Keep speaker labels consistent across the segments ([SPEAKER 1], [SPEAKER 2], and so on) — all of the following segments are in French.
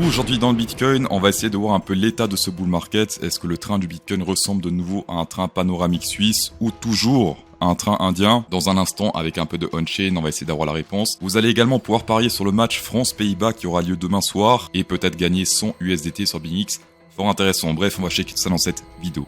[SPEAKER 1] Aujourd'hui dans le Bitcoin, on va essayer de voir un peu l'état de ce bull market. Est-ce que le train du Bitcoin ressemble de nouveau à un train panoramique suisse ou toujours à un train indien? Dans un instant, avec un peu de on-chain, on va essayer d'avoir la réponse. Vous allez également pouvoir parier sur le match France-Pays-Bas qui aura lieu demain soir et peut-être gagner 100 USDT sur BingX. Fort intéressant. Bref, on va checker tout ça dans cette vidéo.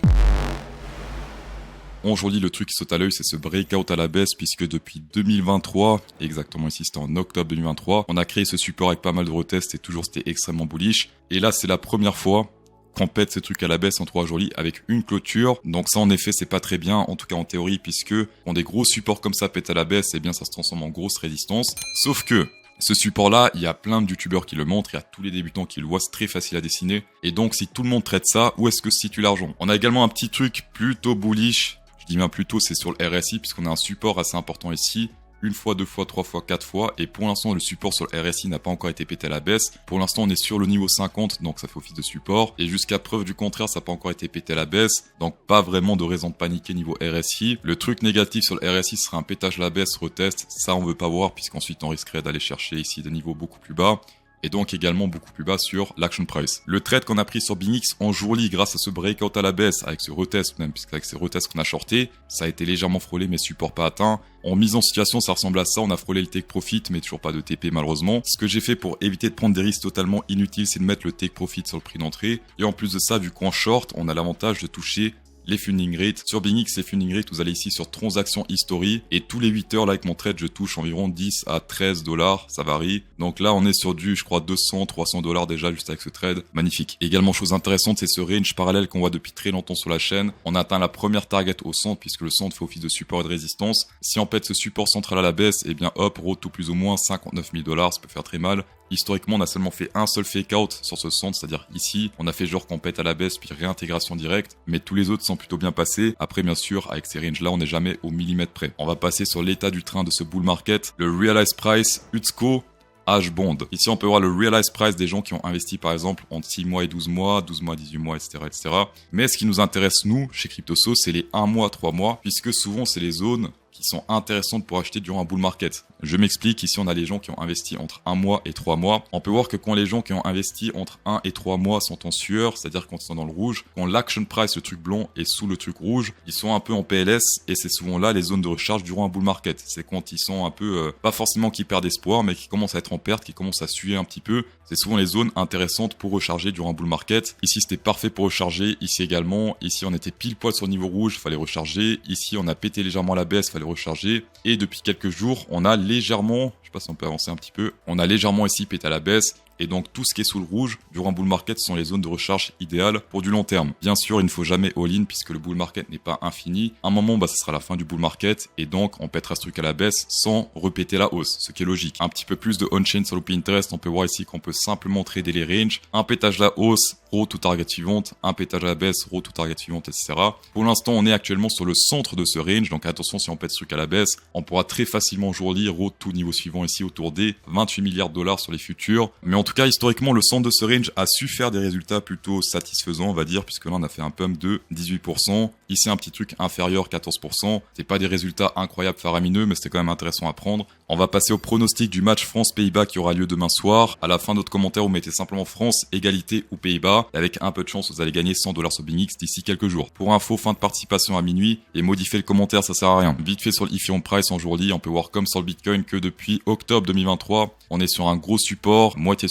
[SPEAKER 1] Aujourd'hui, le truc qui saute à l'œil, c'est ce breakout à la baisse, puisque depuis 2023, exactement ici, c'était en octobre 2023, on a créé ce support avec pas mal de retests et toujours c'était extrêmement bullish. Et là, c'est la première fois qu'on pète ce truc à la baisse en 3 jours avec une clôture. Donc ça, en effet, c'est pas très bien, en tout cas en théorie, puisque quand des gros supports comme ça pètent à la baisse, eh bien, ça se transforme en grosse résistance. Sauf que ce support-là, il y a plein de youtubeurs qui le montrent, il y a tous les débutants qui le voient, c'est très facile à dessiner. Et donc, si tout le monde traite ça, où est-ce que se situe l'argent? On a également un petit truc plutôt bullish. Je dis bien plutôt, c'est sur le RSI, puisqu'on a un support assez important ici. Une fois, deux fois, trois fois, quatre fois. Et pour l'instant, le support sur le RSI n'a pas encore été pété à la baisse. Pour l'instant, on est sur le niveau 50, donc ça fait office de support. Et jusqu'à preuve du contraire, ça n'a pas encore été pété à la baisse. Donc pas vraiment de raison de paniquer niveau RSI. Le truc négatif sur le RSI sera un pétage à la baisse, retest. Ça, on veut pas voir, puisqu'ensuite, on risquerait d'aller chercher ici des niveaux beaucoup plus bas. Et donc également beaucoup plus bas sur l'action price. Le trade qu'on a pris sur BingX en jour-lit grâce à ce breakout à la baisse, avec ce retest même, puisqu'avec ces retests qu'on a shorté, ça a été légèrement frôlé mais support pas atteint. En mise en situation, ça ressemble à ça, on a frôlé le take profit mais toujours pas de TP malheureusement. Ce que j'ai fait pour éviter de prendre des risques totalement inutiles, c'est de mettre le take profit sur le prix d'entrée. Et en plus de ça, vu qu'en short, on a l'avantage de toucher les funding rates. Sur BingX, les funding rates, vous allez ici sur transaction history et tous les 8 heures là avec mon trade, je touche environ 10 à 13 $, ça varie. Donc là, on est sur du, je crois, 200, 300 $ déjà juste avec ce trade. Magnifique. Également, chose intéressante, c'est ce range parallèle qu'on voit depuis très longtemps sur la chaîne. On a atteint la première target au centre puisque le centre fait office de support et de résistance. Si on pète ce support central à la baisse, eh bien hop, road to plus ou moins 59 000 $, ça peut faire très mal. Historiquement, on a seulement fait un seul fake out sur ce centre, c'est-à-dire ici, on a fait genre qu'on pète à la baisse puis réintégration directe, mais tous les autres sont plutôt bien passés. Après, bien sûr, avec ces ranges là, on n'est jamais au millimètre près. On va passer sur l'état du train de ce bull market, le realized price UTSCO H-Bond. Ici, on peut voir le realized price des gens qui ont investi, par exemple, entre 6 mois et 12 mois, 12 mois, 18 mois, etc., etc. Mais ce qui nous intéresse, nous, chez CryptoSo, c'est les 1 mois, 3 mois, puisque souvent, c'est les zones qui sont intéressantes pour acheter durant un bull market. Je m'explique, ici on a les gens qui ont investi entre 1 mois et 3 mois. On peut voir que quand les gens qui ont investi entre 1 et 3 mois sont en sueur, c'est-à-dire quand ils sont dans le rouge, quand l'action price, le truc blanc, est sous le truc rouge, ils sont un peu en PLS et c'est souvent là les zones de recharge durant un bull market. C'est quand ils sont un peu, pas forcément qui perdent espoir, mais qui commencent à être en perte, qui commencent à suer un petit peu. C'est souvent les zones intéressantes pour recharger durant un bull market. Ici c'était parfait pour recharger, ici également. Ici on était pile poil sur le niveau rouge, fallait recharger. Ici on a pété légèrement la baisse, fallait recharger. Et depuis quelques jours, on a légèrement, je sais pas si on peut avancer un petit peu, on a légèrement ici pété à la baisse. Et donc tout ce qui est sous le rouge, durant un bull market, sont les zones de recharge idéales pour du long terme. Bien sûr, il ne faut jamais all-in puisque le bull market n'est pas infini. À un moment, ce sera la fin du bull market et donc on pètera ce truc à la baisse sans répéter la hausse, ce qui est logique. Un petit peu plus de on-chain sur le Pinterest, on peut voir ici qu'on peut simplement trader les ranges. Un pétage à la hausse, row to target suivante, un pétage à la baisse, row to target suivante, etc. Pour l'instant, on est actuellement sur le centre de ce range, donc attention si on pète ce truc à la baisse, on pourra très facilement jour-lit, row to niveau suivant ici autour des 28 milliards $ sur les futurs. Mais en tout cas, historiquement, le centre de ce range a su faire des résultats plutôt satisfaisants, on va dire, puisque là, on a fait un pump de 18%. Ici, un petit truc inférieur, 14%. C'est pas des résultats incroyables, faramineux, mais c'était quand même intéressant à prendre. On va passer au pronostic du match France-Pays-Bas qui aura lieu demain soir. À la fin de notre commentaire, vous mettez simplement France, égalité ou Pays-Bas. Et avec un peu de chance, vous allez gagner 100 $ sur BingX d'ici quelques jours. Pour info, fin de participation à minuit. Et modifier le commentaire, ça sert à rien. Vite fait sur le Ethereum Price en jour-lit, on peut voir comme sur le Bitcoin que depuis octobre 2023, on est sur un gros support, moitié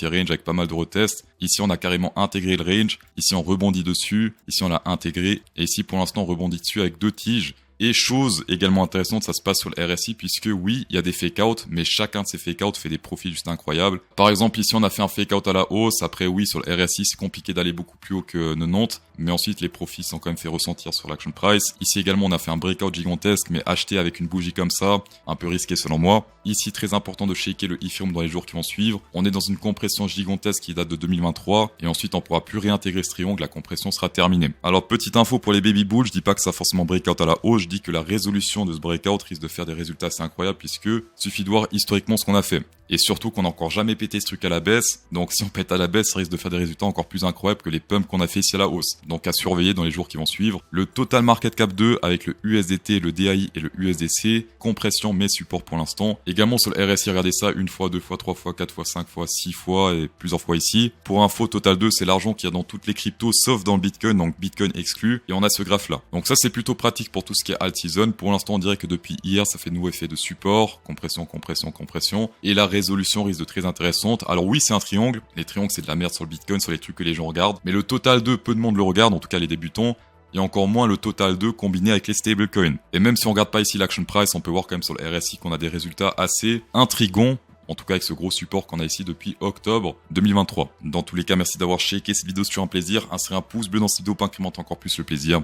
[SPEAKER 1] range avec pas mal de retests. Ici, on a carrément intégré le range. Ici, on rebondit dessus. Ici, on l'a intégré. Et ici, pour l'instant, on rebondit dessus avec 2 tiges. Et chose également intéressante, ça se passe sur le RSI puisque oui, il y a des fake-out, mais chacun de ces fake-out fait des profits juste incroyables. Par exemple, ici, on a fait un fake-out à la hausse. Après, oui, sur le RSI, c'est compliqué d'aller beaucoup plus haut que 90. Mais ensuite, les profits sont quand même fait ressentir sur l'action price. Ici également, on a fait un breakout gigantesque, mais acheté avec une bougie comme ça, un peu risqué selon moi. Ici, très important de shaker le Ethereum dans les jours qui vont suivre. On est dans une compression gigantesque qui date de 2023. Et ensuite, on pourra plus réintégrer ce triangle, la compression sera terminée. Alors, petite info pour les baby bulls, je dis pas que ça forcément breakout à la hausse, je dis que la résolution de ce breakout risque de faire des résultats assez incroyables puisque suffit de voir historiquement ce qu'on a fait. Et surtout qu'on n'a encore jamais pété ce truc à la baisse. Donc si on pète à la baisse, ça risque de faire des résultats encore plus incroyables que les pumps qu'on a fait ici à la hausse. Donc à surveiller dans les jours qui vont suivre. Le Total Market Cap 2 avec le USDT, le DAI et le USDC. Compression mais support pour l'instant. Également sur le RSI, regardez ça, 1 fois, 2 fois, 3 fois, 4 fois, 5 fois, 6 fois et plusieurs fois ici. Pour info, Total 2, c'est l'argent qu'il y a dans toutes les cryptos sauf dans le Bitcoin, donc Bitcoin exclu. Et on a ce graphe là. Donc ça c'est plutôt pratique pour tout ce qui est alt season. Pour l'instant on dirait que depuis hier ça fait nouveau effet de support. Compression, compression, compression. Et la résolution risque de très intéressante. Alors oui, c'est un triangle. Les triangles, c'est de la merde sur le Bitcoin, sur les trucs que les gens regardent. Mais le Total 2, peu de monde le regarde, en tout cas les débutants. Et encore moins le Total 2 combiné avec les stablecoins. Et même si on regarde pas ici l'action price, on peut voir quand même sur le RSI qu'on a des résultats assez intrigants. En tout cas avec ce gros support qu'on a ici depuis octobre 2023. Dans tous les cas, merci d'avoir checké cette vidéo, c'est toujours un plaisir. Insérez un pouce bleu dans cette vidéo pour incrémenter encore plus le plaisir.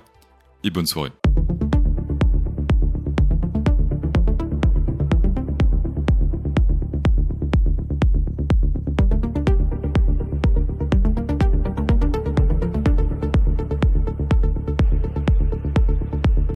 [SPEAKER 1] Et bonne soirée.